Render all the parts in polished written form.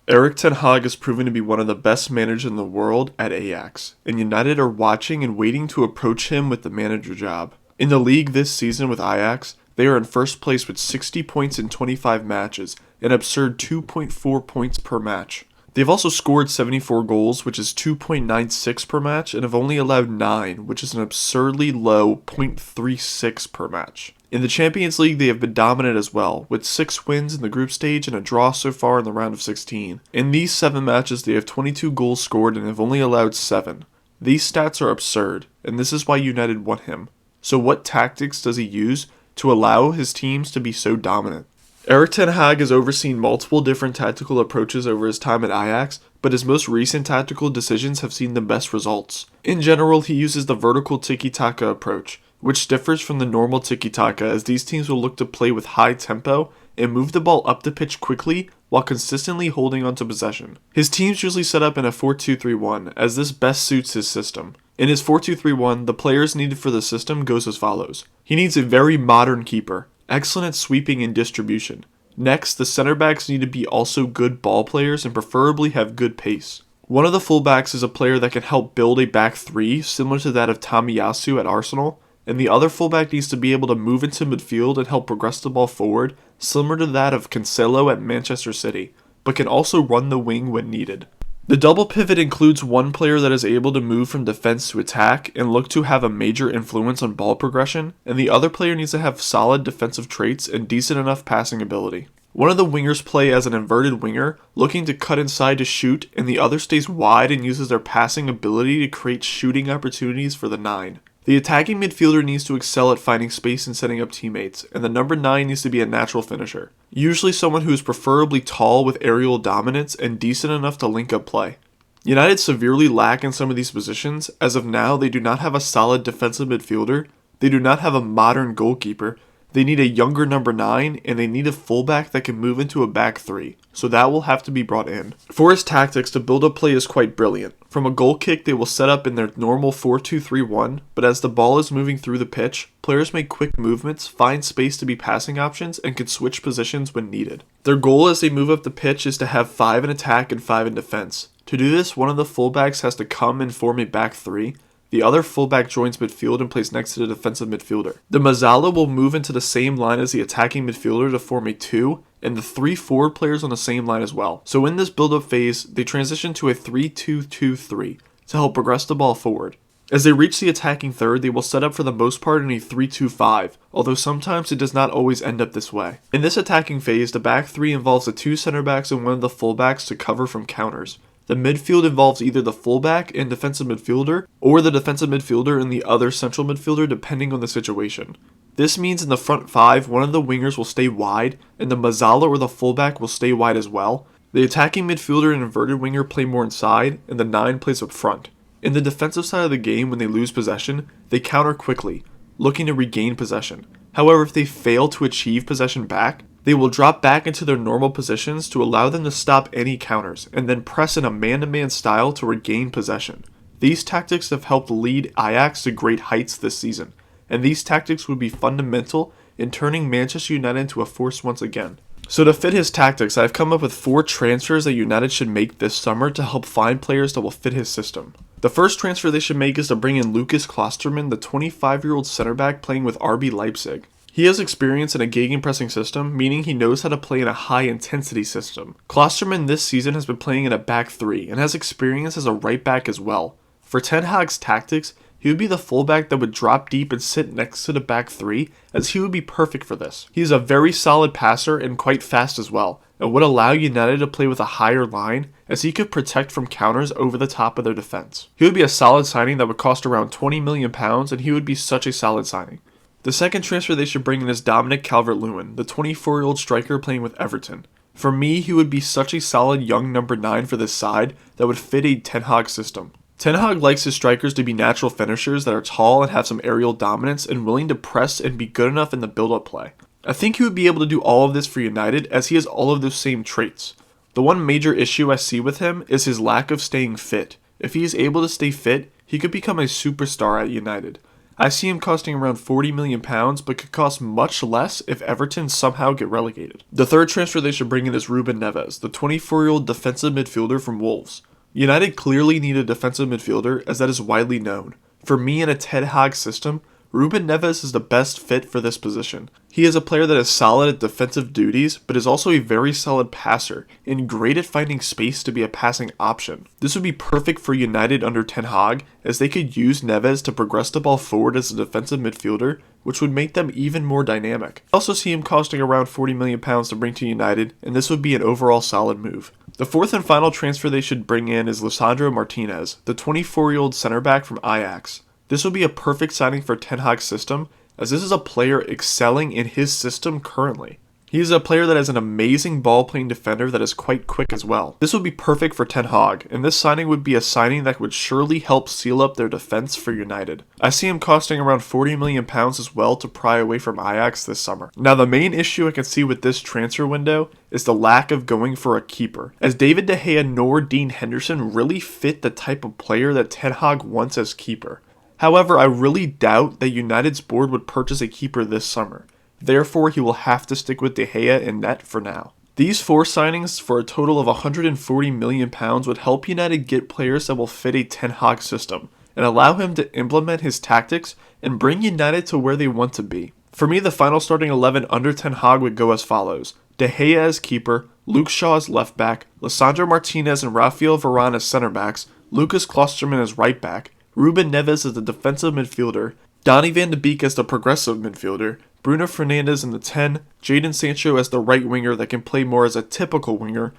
Erik Ten Hag has proven to be one of the best managers in the world at Ajax, and United are watching and waiting to approach him with the manager job. In the league this season with Ajax, they are in first place with 60 points in 25 matches, an absurd 2.4 points per match. They've also scored 74 goals, which is 2.96 per match, and have only allowed 9, which is an absurdly low 0.36 per match. In the Champions League, they have been dominant as well, with 6 wins in the group stage and a draw so far in the round of 16. In these 7 matches, they have 22 goals scored and have only allowed 7. These stats are absurd, and this is why United want him. So what tactics does he use to allow his teams to be so dominant? Erik Ten Hag has overseen multiple different tactical approaches over his time at Ajax, but his most recent tactical decisions have seen the best results. In general, he uses the vertical tiki-taka approach, which differs from the normal tiki-taka as these teams will look to play with high tempo and move the ball up the pitch quickly while consistently holding onto possession. His teams usually set up in a 4-2-3-1 as this best suits his system. In his 4-2-3-1, the players needed for the system goes as follows. He needs a very modern keeper, excellent at sweeping and distribution. Next, the center backs need to be also good ball players and preferably have good pace. One of the fullbacks is a player that can help build a back three similar to that of Tomiyasu at Arsenal, and the other fullback needs to be able to move into midfield and help progress the ball forward similar to that of Cancelo at Manchester City, but can also run the wing when needed. The double pivot includes one player that is able to move from defense to attack and look to have a major influence on ball progression, and the other player needs to have solid defensive traits and decent enough passing ability. One of the wingers play as an inverted winger, looking to cut inside to shoot, and the other stays wide and uses their passing ability to create shooting opportunities for the 9. The attacking midfielder needs to excel at finding space and setting up teammates, and the number 9 needs to be a natural finisher. Usually someone who is preferably tall with aerial dominance and decent enough to link up play. United severely lack in some of these positions. As of now, they do not have a solid defensive midfielder, they do not have a modern goalkeeper, they need a younger number 9, and they need a fullback that can move into a back 3, so that will have to be brought in. For his tactics, the build-up play is quite brilliant. From a goal kick, they will set up in their normal 4-2-3-1, but as the ball is moving through the pitch, players make quick movements, find space to be passing options, and can switch positions when needed. Their goal as they move up the pitch is to have 5 in attack and 5 in defense. To do this, one of the fullbacks has to come and form a back 3, the other fullback joins midfield and plays next to the defensive midfielder. The Mazzala will move into the same line as the attacking midfielder to form a 2, and the 3 forward players on the same line as well. So in this build-up phase, they transition to a 3-2-2-3 to help progress the ball forward. As they reach the attacking third, they will set up for the most part in a 3-2-5, although sometimes it does not always end up this way. In this attacking phase, the back 3 involves the 2 center backs and one of the fullbacks to cover from counters. The midfield involves either the fullback and defensive midfielder, or the defensive midfielder and the other central midfielder depending on the situation. This means in the front 5, one of the wingers will stay wide, and the Mazzala or the fullback will stay wide as well. The attacking midfielder and inverted winger play more inside, and the 9 plays up front. In the defensive side of the game, when they lose possession, they counter quickly, looking to regain possession. However, if they fail to achieve possession back, they will drop back into their normal positions to allow them to stop any counters, and then press in a man-to-man style to regain possession. These tactics have helped lead Ajax to great heights this season, and these tactics would be fundamental in turning Manchester United into a force once again. So to fit his tactics, I have come up with 4 transfers that United should make this summer to help find players that will fit his system. The first transfer they should make is to bring in Lukas Klostermann, the 25-year-old center back playing with RB Leipzig. He has experience in a gegenpressing system, meaning he knows how to play in a high-intensity system. Klostermann this season has been playing in a back 3 and has experience as a right back as well. For Ten Hag's tactics, he would be the fullback that would drop deep and sit next to the back 3, as he would be perfect for this. He is a very solid passer and quite fast as well, and would allow United to play with a higher line, as he could protect from counters over the top of their defense. He would be a solid signing that would cost around £20 million, and he would be such a solid signing. The second transfer they should bring in is Dominic Calvert-Lewin, the 24-year-old striker playing with Everton. For me, he would be such a solid young number 9 for this side that would fit a Ten Hag system. Ten Hag likes his strikers to be natural finishers that are tall and have some aerial dominance and willing to press and be good enough in the build-up play. I think he would be able to do all of this for United as he has all of those same traits. The one major issue I see with him is his lack of staying fit. If he is able to stay fit, he could become a superstar at United. I see him costing around £40 million, but could cost much less if Everton somehow get relegated. The third transfer they should bring in is Ruben Neves, the 24-year-old defensive midfielder from Wolves. United clearly need a defensive midfielder, as that is widely known. For me, in a Ten Hag system, Ruben Neves is the best fit for this position. He is a player that is solid at defensive duties, but is also a very solid passer, and great at finding space to be a passing option. This would be perfect for United under Ten Hag, as they could use Neves to progress the ball forward as a defensive midfielder, which would make them even more dynamic. I also see him costing around £40 million to bring to United, and this would be an overall solid move. The fourth and final transfer they should bring in is Lisandro Martinez, the 24-year-old center back from Ajax. This would be a perfect signing for Ten Hag's system, as this is a player excelling in his system currently. He is a player that is an amazing ball-playing defender that is quite quick as well. This would be perfect for Ten Hag, and this signing would be a signing that would surely help seal up their defense for United. I see him costing around £40 million as well to pry away from Ajax this summer. Now, the main issue I can see with this transfer window is the lack of going for a keeper, as David De Gea nor Dean Henderson really fit the type of player that Ten Hag wants as keeper. However, I really doubt that United's board would purchase a keeper this summer. Therefore, he will have to stick with De Gea in net for now. These four signings for a total of £140 million would help United get players that will fit a Ten Hag system and allow him to implement his tactics and bring United to where they want to be. For me, the final starting 11 under Ten Hag would go as follows: De Gea as keeper, Luke Shaw as left back, Lisandro Martinez and Rafael Varane as center backs, Lukas Klostermann as right back, Ruben Neves as the defensive midfielder, Donny van de Beek as the progressive midfielder, Bruno Fernandes in the 10, Jadon Sancho as the right winger that can play more as a typical winger,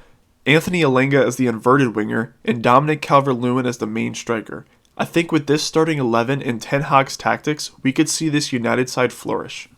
Anthony Elanga as the inverted winger, and Dominic Calvert-Lewin as the main striker. I think with this starting 11 and Ten Hag's tactics, we could see this United side flourish.